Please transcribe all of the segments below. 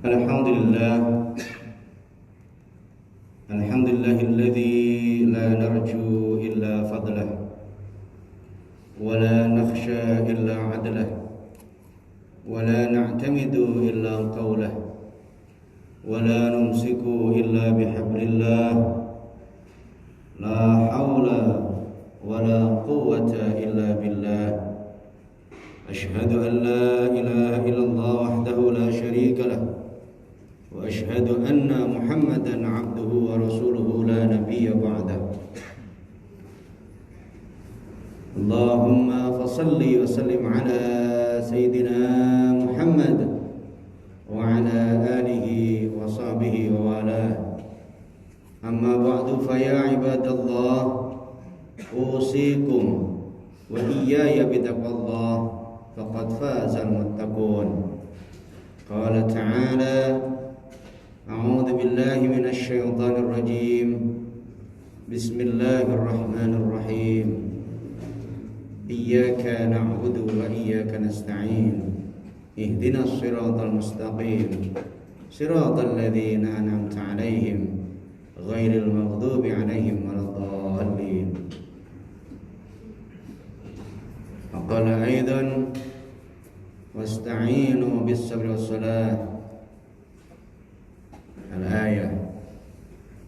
Alhamdulillah Alhamdulillahilladzi la narju illa fadlah wa la nakhsha illa adlah wa la na'tamidu illa qawlah wa la numsiku illa bihablillah la hawla wa la quwwata illa billah ashhadu an la ilaha illallah wahdahu la syarika lah wa ashhadu anna Muhammadan abduhu wa rasuluhu la nabiyya ba'dah. Allahumma fasalli wa sallim ala sayyidina Muhammad wa ala alihi wa sahbihi wa wala. Amma ba'du fa ya ibadallah usikum wa iyaya bitaqwallah faqad fazal muttaqun. Qala ta'ala أعوذ بالله من الشيطان الرجيم بسم الله الرحمن الرحيم إياك نعبد وإياك نستعين اهدنا الصراط المستقيم صراط الذين أنعمت عليهم غير المغضوب عليهم ولا الضالين. وقال أيضا واستعينوا بالصبر والصلاة Al-ayah.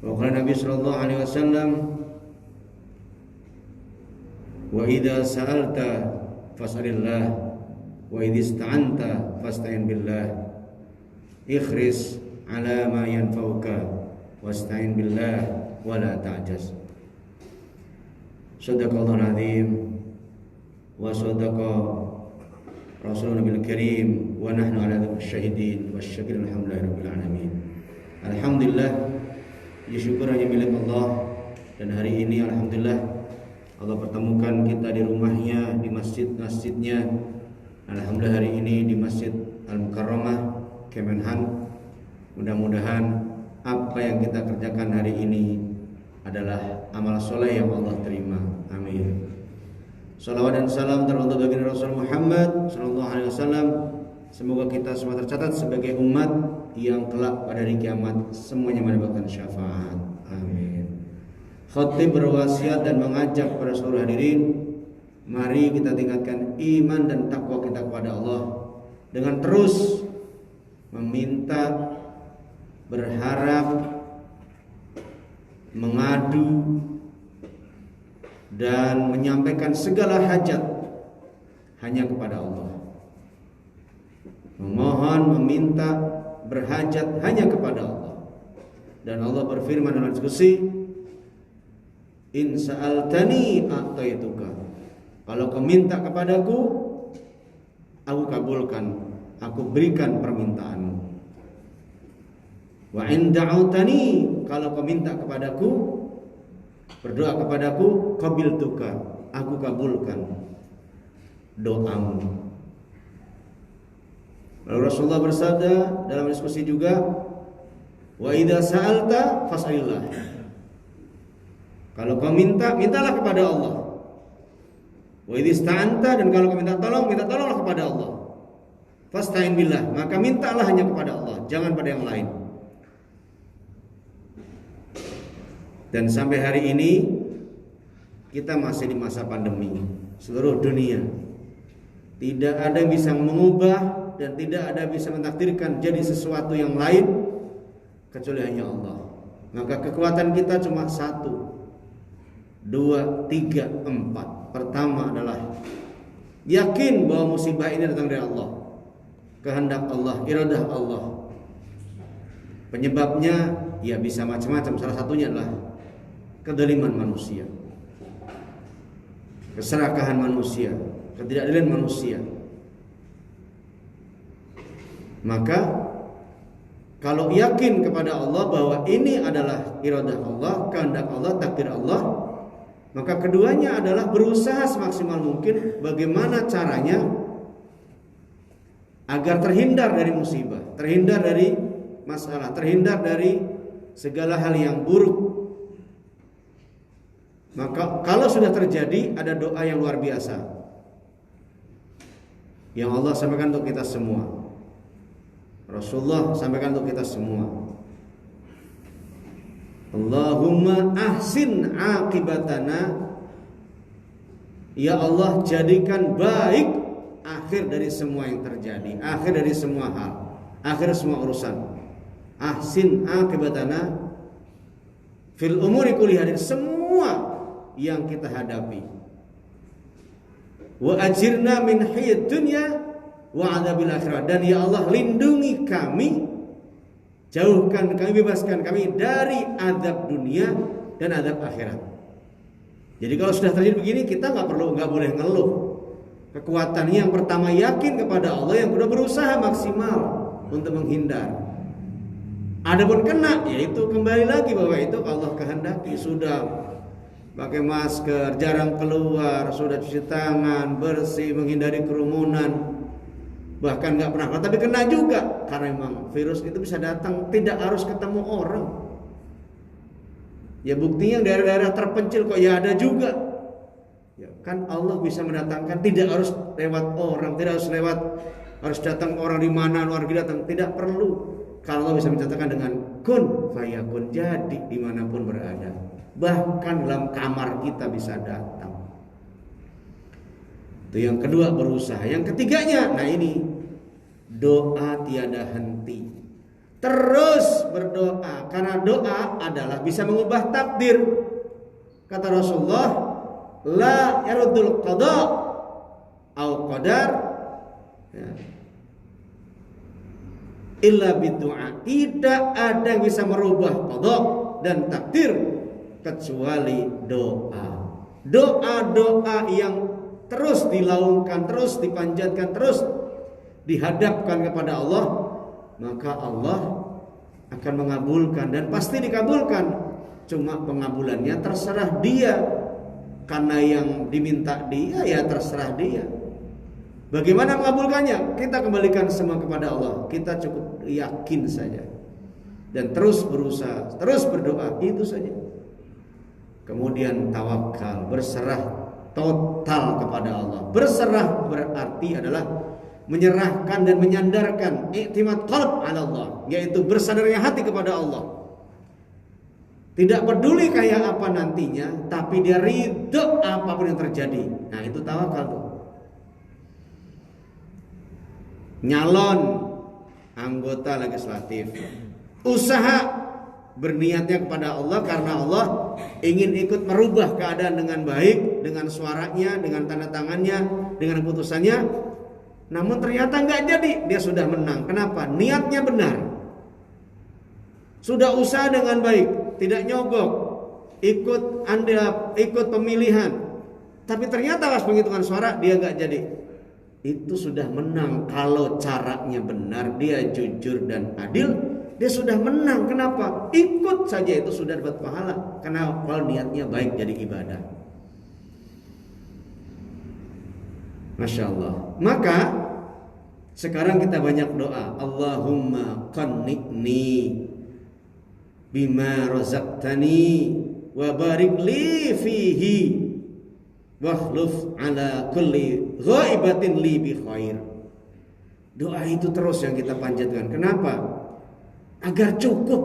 Wa qala Nabi sallallahu alaihi wasallam wa idza sa'alta fas'alillah wa idza ista'anta fasta'in billah ikhris ala ma yanfa'uka wasta'in billah wa la ta'jaz. Shadaqallahul azim wa sadaqa Rasuluna bil karim wa nahnu ala syahidin wasyakirin alhamdulillahi rabbil alamin. Alhamdulillah, puji syukur hanya milik Allah. Dan hari ini alhamdulillah Allah pertemukan kita di rumahnya, di masjid-masjidnya. Alhamdulillah hari ini di Masjid Al-Mukarramah Kemenhan. Mudah-mudahan apa yang kita kerjakan hari ini adalah amal soleh yang Allah terima. Amin. Salawat dan salam teruntuk bagi Rasul Muhammad sallallahu alaihi wasallam. Semoga kita semua tercatat sebagai umat yang kelak pada hari kiamat semuanya mendapatkan syafaat. Amin. Khatib berwasiat dan mengajak para seluruh hadirin, mari kita tingkatkan iman dan takwa kita kepada Allah dengan terus meminta, berharap, mengadu dan menyampaikan segala hajat hanya kepada Allah. Memohon, meminta, berhajat hanya kepada Allah. Dan Allah berfirman dalam diskusi, in sa'altani a'taituka. Kalau kau minta kepadaku, aku kabulkan, aku berikan permintaanmu. Wa in da'autani, kalau kau minta kepadaku, berdoa kepadaku, qabiltuka, aku kabulkan doamu. Lalu Rasulullah bersabda dalam diskusi juga, wa idza sa'alta fas'alillah. Kalau kau minta, mintalah kepada Allah. Wa idza ista'anta, dan kalau kau minta tolonglah kepada Allah. Fasta'in billah, maka mintalah hanya kepada Allah, jangan pada yang lain. Dan sampai hari ini kita masih di masa pandemi seluruh dunia. Tidak ada yang bisa mengubah dan tidak ada bisa mentakdirkan jadi sesuatu yang lain kecuali hanya Allah. Maka kekuatan kita cuma 1, 2, 3, 4. Pertama adalah yakin bahwa musibah ini datang dari Allah, kehendak Allah, iradah Allah. Penyebabnya ya bisa macam-macam. Salah satunya adalah kedoliman manusia, keserakahan manusia, ketidakadilan manusia. Maka kalau yakin kepada Allah bahwa ini adalah iradah Allah, kehendak Allah, takdir Allah, maka keduanya adalah berusaha semaksimal mungkin bagaimana caranya agar terhindar dari musibah, terhindar dari masalah, terhindar dari segala hal yang buruk. Maka kalau sudah terjadi, ada doa yang luar biasa yang Allah sampaikan untuk kita semua. Rasulullah sampaikan untuk kita semua. Allahumma ahsin aqibatana. Ya Allah, jadikan baik akhir dari semua yang terjadi, akhir dari semua hal, akhir semua urusan. Ahsin aqibatana fil umuri kulliha, semua yang kita hadapi. Wa ajirna min hayyid dunya wa adzabil akhirah. Dan ya Allah, lindungi kami, jauhkan kami, bebaskan kami dari azab dunia dan azab akhirat. Jadi kalau sudah terjadi begini, kita nggak boleh ngeluh. Kekuatannya yang pertama yakin kepada Allah, yang kedua berusaha maksimal untuk menghindar. Adapun kena, yaitu kembali lagi bahwa itu Allah kehendaki. Sudah pakai masker, jarang keluar, sudah cuci tangan, bersih, menghindari kerumunan, bahkan nggak pernah, tapi kena juga karena memang virus itu bisa datang, tidak harus ketemu orang. Ya buktinya daerah-daerah terpencil kok ya ada juga. Ya kan Allah bisa mendatangkan, tidak harus lewat orang, tidak harus harus datang orang di mana luar negeri datang, tidak perlu. Kalau Allah bisa mendatangkan dengan kun fayakun, jadi dimanapun berada, bahkan dalam kamar kita bisa datang. Itu yang kedua, berusaha. Yang ketiganya, nah ini doa tiada henti. Terus berdoa, karena doa adalah bisa mengubah takdir. Kata Rasulullah, la yaruddul qada au qadar ya, illa bidu'a. Tidak ada yang bisa merubah qada dan takdir kecuali doa. Doa-doa yang terus dilaungkan, terus dipanjatkan, terus dihadapkan kepada Allah, maka Allah akan mengabulkan dan pasti dikabulkan. Cuma pengabulannya terserah dia, karena yang diminta dia ya terserah dia. Bagaimana mengabulkannya? Kita kembalikan semua kepada Allah. Kita cukup yakin saja dan terus berusaha, terus berdoa, itu saja. Kemudian tawakal, berserah total kepada Allah. Berserah berarti adalah menyerahkan dan menyandarkan, i'timad qalb ala Allah, yaitu bersandarnya hati kepada Allah. Tidak peduli kayak apa nantinya, tapi dia ridho apapun yang terjadi. Nah, itu tawakal tuh. Nyalon anggota legislatif, usaha berniatnya kepada Allah karena Allah ingin ikut merubah keadaan dengan baik, dengan suaranya, dengan tanda tangannya, dengan keputusannya. Namun ternyata nggak jadi, dia sudah menang. Kenapa? Niatnya benar. Sudah usaha dengan baik, tidak nyogok, ikut pemilihan. Tapi ternyata pas penghitungan suara dia nggak jadi. Itu sudah menang. Kalau caranya benar, dia jujur dan adil, dia sudah menang. Kenapa? Ikut saja itu sudah dapat pahala. Karena kalau niatnya baik jadi ibadah. Masya Allah. Maka sekarang kita banyak doa. Allahumma qanni'ni bima razaqtani wa barik li fihi wakhluf ala kulli ghaibatin li bi khair. Doa itu terus yang kita panjatkan. Kenapa? Agar cukup.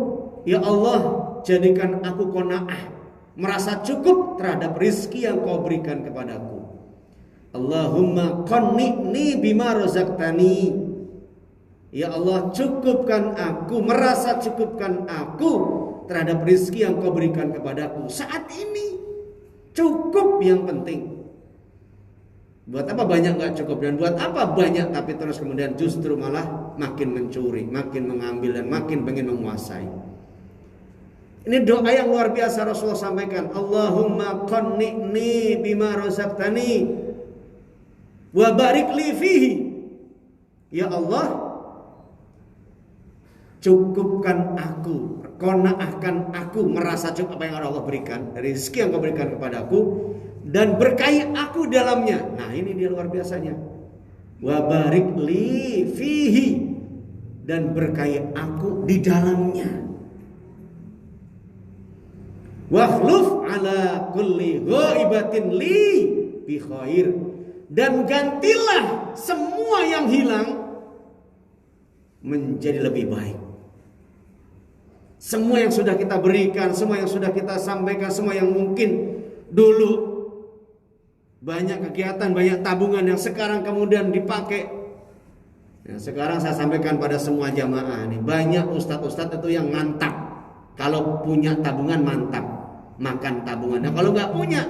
Ya Allah, jadikan aku qanaah, merasa cukup terhadap rizki yang kau berikan kepadaku. Allahumma qanni'ni bima razaqtani. Ya Allah, cukupkan aku, merasa cukupkan aku terhadap rizki yang kau berikan kepadaku saat ini. Cukup yang penting. Buat apa banyak gak cukup, dan buat apa banyak tapi terus kemudian justru malah makin mencuri, makin mengambil dan makin pengen menguasai. Ini doa yang luar biasa Rasulullah sampaikan. Allahumma qanni'ni bima razaqtani wa barik li fihi. Ya Allah, cukupkan aku, qanaahkan aku, merasa cukup apa yang Allah berikan dari rezeki yang kau berikan kepadaku, dan berkahi aku dalamnya. Nah, ini dia luar biasanya. Wa barik li fihi, dan berkahi aku di dalamnya. Wakhluf ala kulli ghaibatin li bi khair, dan gantilah semua yang hilang menjadi lebih baik. Semua yang sudah kita berikan, semua yang sudah kita sampaikan, semua yang mungkin dulu banyak kegiatan, banyak tabungan yang sekarang kemudian dipakai. Nah, sekarang saya sampaikan pada semua jamaah nih, banyak ustadz-ustadz itu yang mantap. Kalau punya tabungan mantap, makan tabungan. Nah, kalau nggak punya,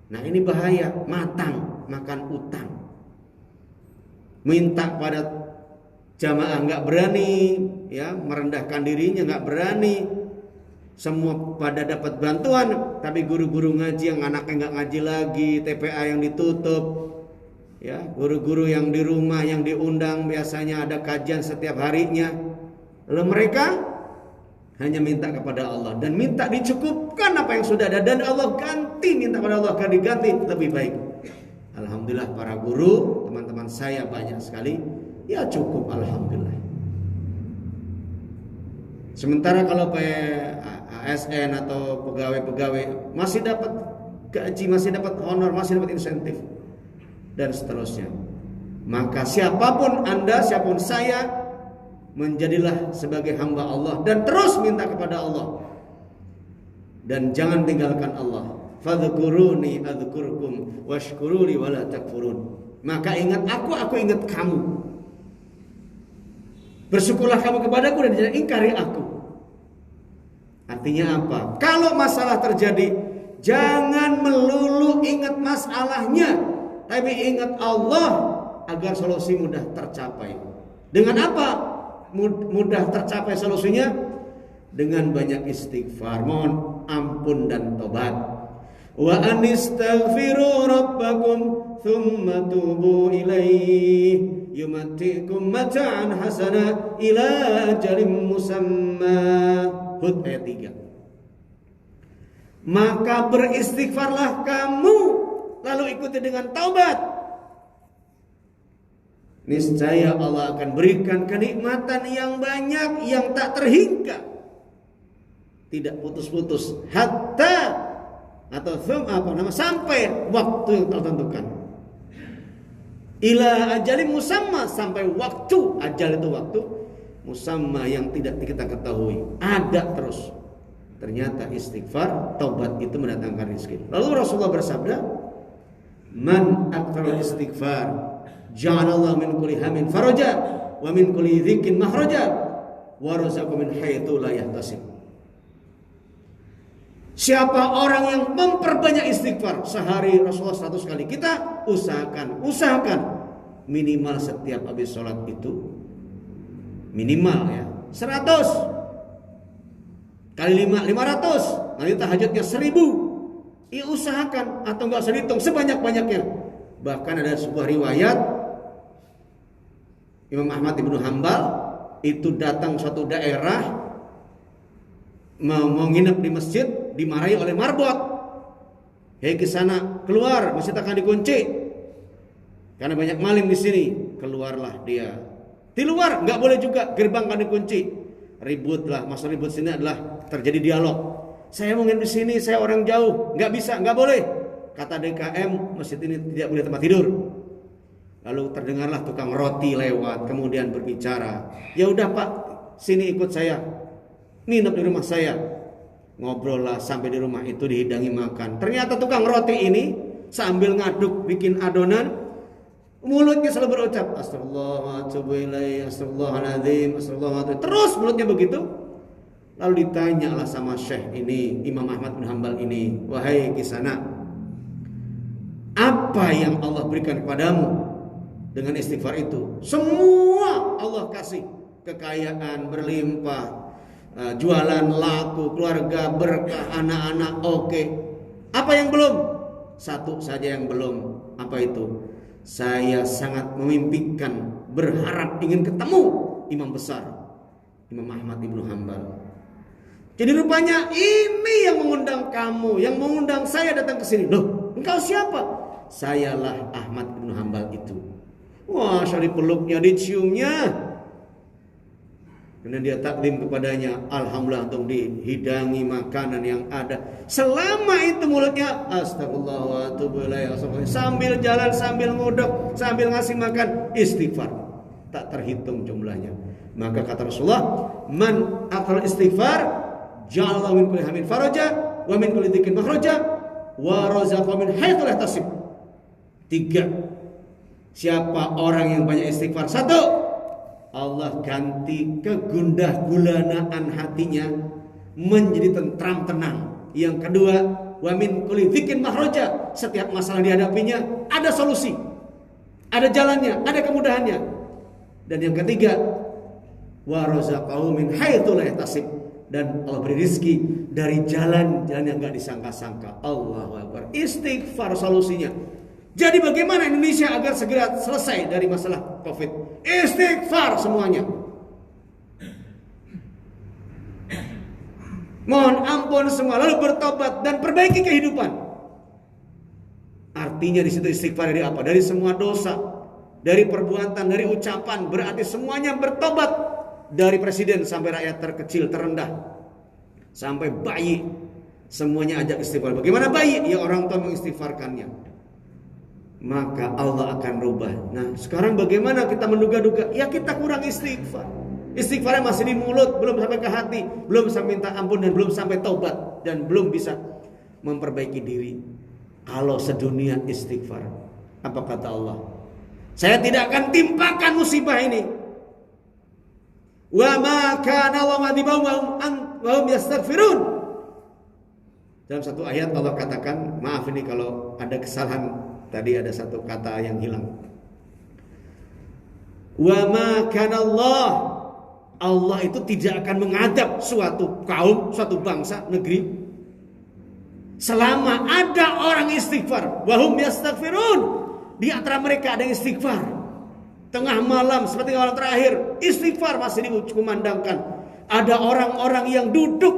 nah ini bahaya, matang, makan utang. Minta pada jamaah nggak berani, ya merendahkan dirinya nggak berani. Semua pada dapat bantuan, tapi guru-guru ngaji yang anaknya nggak ngaji lagi, TPA yang ditutup, ya guru-guru yang di rumah yang diundang biasanya ada kajian setiap harinya. Lalu mereka hanya minta kepada Allah dan minta dicukupkan apa yang sudah ada, dan Allah ganti, minta kepada Allah akan diganti lebih baik. Alhamdulillah para guru, teman-teman saya banyak sekali, ya cukup alhamdulillah. Sementara kalau ASN atau pegawai-pegawai masih dapat gaji, masih dapat honor, masih dapat insentif dan seterusnya. Maka siapapun Anda, siapapun saya, menjadilah sebagai hamba Allah dan terus minta kepada Allah. Dan jangan tinggalkan Allah. Fadhkuruni adzkurkum washkuruli wala takfurun. Maka ingat aku ingat kamu. Bersyukurlah kamu kepadaku dan jangan ingkari aku. Artinya apa? Kalau masalah terjadi, jangan melulu ingat masalahnya, tapi ingat Allah agar solusi mudah tercapai. Dengan apa mudah tercapai solusinya? Dengan banyak istighfar, mohon ampun dan tobat. Wa anistaghfiru rabbakum thumma tubu ilaihi yumatikum mata'an hasana ila ajalin musamma. Hud ayat 3. Maka beristighfarlah kamu, lalu ikuti dengan taubat. Niscaya Allah akan berikan kenikmatan yang banyak, yang tak terhingga, tidak putus-putus, hatta atau sampai waktu yang tertentukan. Ila ajalin musamma, sampai waktu, ajal itu waktu, musamma yang tidak kita ketahui, ada terus. Ternyata istighfar, taubat itu mendatangkan rezeki. Lalu Rasulullah bersabda, man aktsara istighfar ja'alallahu min kulli hammin faraja wa min kulli dhikin makhraja wa razaqahu min haitsu la yahtasib. Siapa orang yang memperbanyak istighfar, sehari Rasulullah 100 kali, kita usahakan minimal setiap habis sholat itu, minimal ya 100 kali 500, nanti tahajudnya 1000. Usahakan, atau enggak usah dihitung, sebanyak-banyaknya. Bahkan ada sebuah riwayat Imam Ahmad Ibnu Hanbal itu datang suatu daerah, mau nginep di masjid, dimarahi oleh marbot. Hei, ke sana, keluar, masjid akan dikunci karena banyak maling di sini. Keluarlah dia. Di luar nggak boleh juga, gerbang akan dikunci. Ributlah, maksud ribut sini adalah terjadi dialog. Saya mau nginep di sini, saya orang jauh, nggak bisa, nggak boleh. Kata DKM, masjid ini tidak boleh tempat tidur. Lalu terdengarlah tukang roti lewat, kemudian berbicara. Ya udah Pak, sini ikut saya, nginep di rumah saya. Ngobrol lah sampai di rumah itu dihidangi makan. Ternyata tukang roti ini sambil ngaduk bikin adonan, mulutnya selalu berucap astagfirullah wa atubu ilaih, astagfirullahaladzim, astagfirullahaladzim. Terus mulutnya begitu. Lalu ditanyalah sama Syekh ini, Imam Ahmad bin Hanbal ini, wahai kisana, apa yang Allah berikan kepadamu dengan istighfar itu? Semua Allah kasih, kekayaan berlimpah, jualan laku, keluarga berkah, anak-anak oke. Apa yang belum? Satu saja yang belum. Apa itu? Saya sangat memimpikan, berharap ingin ketemu imam besar, Imam Ahmad Ibnu Hanbal. Jadi rupanya ini yang mengundang kamu, yang mengundang saya datang ke sini. Loh, engkau siapa? Sayalah Ahmad Ibnu Hanbal itu. Wah, syari peluknya, diciumnya. Kemudian dia takdim kepadanya, alhamdulillah untuk dihidangi makanan yang ada. Selama itu mulutnya astagfirullah wa atubu ilaih, sambil jalan, sambil nguduk, sambil ngasih makan, istighfar. tak terhitung jumlahnya. Maka kata Rasulullah, man akal istighfar ja'ala min kulli hammin faraja wa min kulli dhikin makhraja wa razaqa min haitsu la yahtasib. 3. Siapa orang yang banyak istighfar? 1. Allah ganti kegundah gulanaan hatinya menjadi tentram tenang. Yang kedua, wa min kulli dhikin makhraja, setiap masalah dihadapinya ada solusi, ada jalannya, ada kemudahannya. Dan yang ketiga, wa razaqahu min haitsu la yahtasib, dan Allah beri rezeki dari jalan yang enggak disangka-sangka. Allahu Akbar. Istighfar solusinya. Jadi bagaimana Indonesia agar segera selesai dari masalah Covid? Istighfar semuanya. Mohon ampun semua, lalu bertobat dan perbaiki kehidupan. Artinya di situ istighfar dari apa? Dari semua dosa, dari perbuatan, dari ucapan. Berarti semuanya bertobat, dari presiden sampai rakyat terkecil, terendah, sampai bayi, semuanya ajak istighfar. Bagaimana bayi? Ya orang tua mengistighfarkannya. Maka Allah akan rubah. Nah sekarang bagaimana kita menduga-duga? Ya kita kurang istighfar. Istighfarnya masih di mulut, belum sampai ke hati, belum sampai minta ampun, dan belum sampai taubat, dan belum bisa memperbaiki diri. Kalau sedunia istighfar, apa kata Allah? Saya tidak akan timpakan musibah ini. Wa ma kana wa hum yastaghfirun. Dalam satu ayat Allah katakan, maaf ini kalau ada kesalahan, tadi ada satu kata yang hilang. Wa ma kana Allah itu tidak akan mengadab suatu kaum, suatu bangsa, negeri, selama ada orang istighfar. Wahum yastaghfirun. Di antara mereka ada yang istighfar. Tengah malam seperti malam terakhir, istighfar masih dikumandangkan. Ada orang-orang yang duduk,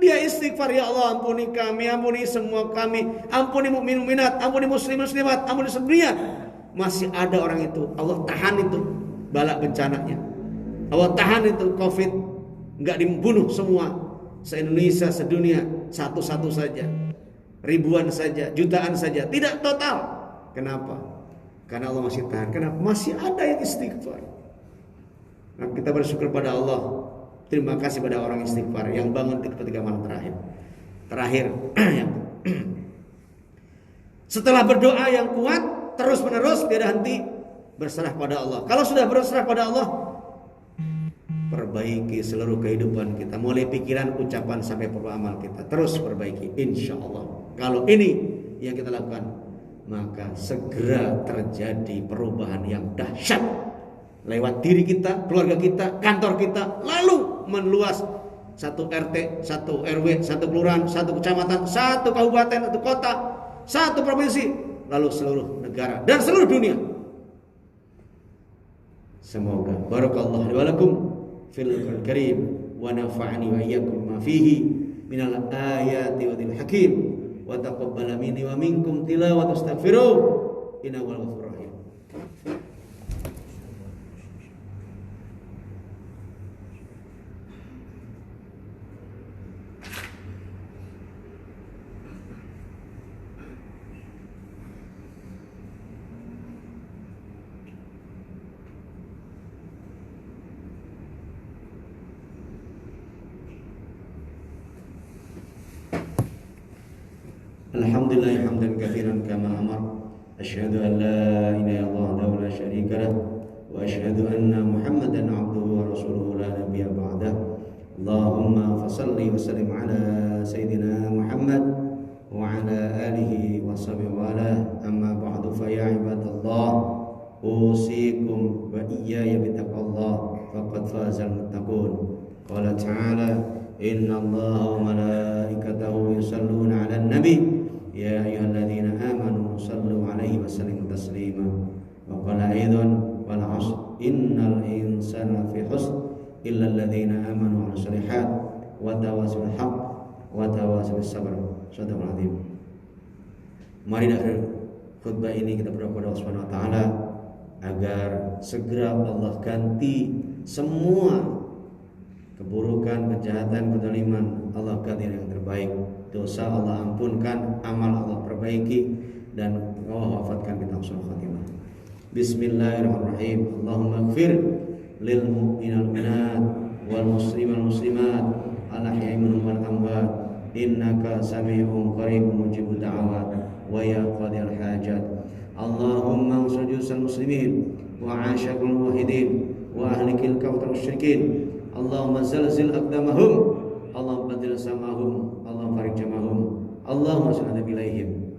dia istighfar, ya Allah ampuni kami, ampuni semua kami, ampuni mukmin mukminat, ampuni muslim muslimat, ampuni semuanya. Masih ada orang itu, Allah tahan itu bala bencananya. Allah tahan itu Covid, enggak dibunuh semua se-Indonesia, sedunia, satu-satu saja, ribuan saja, jutaan saja, tidak total. Kenapa? Karena Allah masih tahan. Kenapa? Masih ada yang istighfar. Nah, kita bersyukur pada Allah. Terima kasih pada orang istighfar yang bangun ketika malam terakhir. Setelah berdoa yang kuat terus menerus tiada henti, berserah pada Allah. Kalau sudah berserah pada Allah, perbaiki seluruh kehidupan kita, mulai pikiran, ucapan sampai amal kita, terus perbaiki, insya Allah. Kalau ini yang kita lakukan, maka segera terjadi perubahan yang dahsyat lewat diri kita, keluarga kita, kantor kita, lalu meluas satu RT, satu RW, satu kelurahan, satu kecamatan, satu kabupaten, satu kota, satu provinsi, lalu seluruh negara dan seluruh dunia. Semoga barakallahu li wa lakum fil Qur'anil Karim wa nafa'ani wa iyyakum ma fihi minal ayati wa dzil hakim wa taqabbala minni wa minkum tilawat astaghfiruh innahu wal ghafurur rahim. Alhamdulillah hamdan katsiran kama amar. Asyhadu an la ilaha illallah wahdahu la syarika lah wa asyhadu anna Muhammadan abduhu wa rasuluhu la nabiyya ba'dah. Allahumma fashalli wa sallim ala sayyidina Muhammad wa ala alihi wa sahbihi wa ala. Amma ba'du fa ya ibadallah, usikum wa iyaya bitaqwallah faqad fazal muttaqun. Qala ta'ala inna Allaha wa malaikatahu yusalluna 'alan nabi ya ayyuhalladzina amanu sallu 'alaihi wa sallimu taslima. Wa qala aidan wal 'asr innal insana fi khusr illa alladzina amanu wa 'amilus shalihat wa tawassaw bil haqq wa tawassaw bis sabr. Shadaqal azim. Mari di akhir khutbah ini kita berdoa kepada Allah Subhanahu wa taala agar segera Allah ganti semua keburukan, kejahatan, kezaliman, Allah ganti yang terbaik. Dosa Allah ampunkan, amal Allah perbaiki, dan Allah wafatkan kita husnul khatimah. Bismillahirrahmanirrahim. Allahumma ighfir lil mu'minina wal mu'minat wal muslimina wal muslimat al ahya'i minhum wal amwat innaka sami'un qaribun mujibud da'awat wa ya qadil hajat. Allahumma ansur jusal muslimin wa asyaqal muwahhidin wa ahlikil kafir musyrikin. Allahumma zalzil aqdamahum, Allahumma badil samahum, Allahumma farik jamahum, Allahumma salli bilaihim.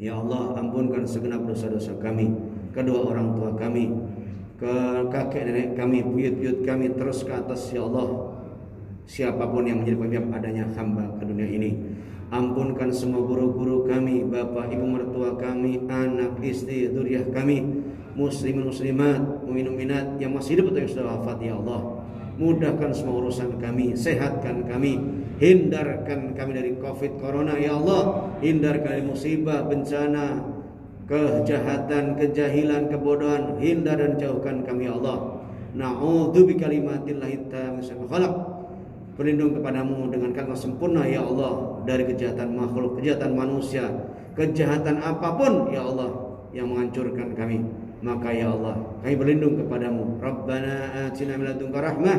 Ya Allah, ampunkan segenap dosa-dosa kami, kedua orang tua kami, ke kakek nenek kami, buyut-buyut kami, terus ke atas ya Allah. Siapapun yang menjadi penyebab adanya hamba ke dunia ini, ampunkan semua guru-guru kami, bapak ibu mertua kami, anak istri dzurriyyah kami, muslimin muslimat, mukmin mukminat yang masih hidup atau yang sudah wafat ya Allah. Mudahkan semua urusan kami, sehatkan kami, hindarkan kami dari Covid Corona ya Allah, hindarkan dari musibah, bencana, kejahatan, kejahilan, kebodohan, hindar dan jauhkan kami ya Allah. Na'udzu bikalimatillahi tammati min khalaq. Berlindung kepadamu dengan kalimat sempurna ya Allah dari kejahatan makhluk, kejahatan manusia, kejahatan apapun ya Allah yang menghancurkan kami. Maka ya Allah, kami berlindung kepadamu. Rabbana atina min ladunka rahmah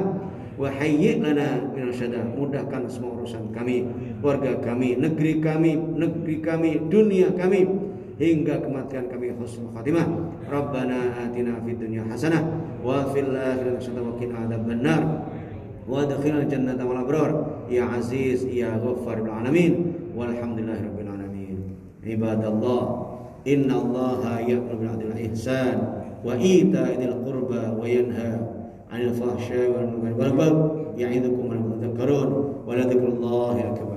wa hayyi' lana min rasyada. Mudahkan semua urusan kami, keluarga kami, negeri kami, dunia kami, hingga kematian kami husnul khatimah. Rabbana atina fid dunya hasanah wa fil akhirati hasanah wa qina adzabannar. Wa adkhilna jannata wal abrar ya aziz ya ghaffar bil alamin walhamdulillahi rabbil alamin. Ibadallah, inna Allaha ya'muru bil 'adli wal ihsan wa ita'i dzil qurba wa yanha 'anil fahsya'i wal munkari wal baghi ya'idukum la'allakum tadhakkarun wa la dzikrullahi akbar.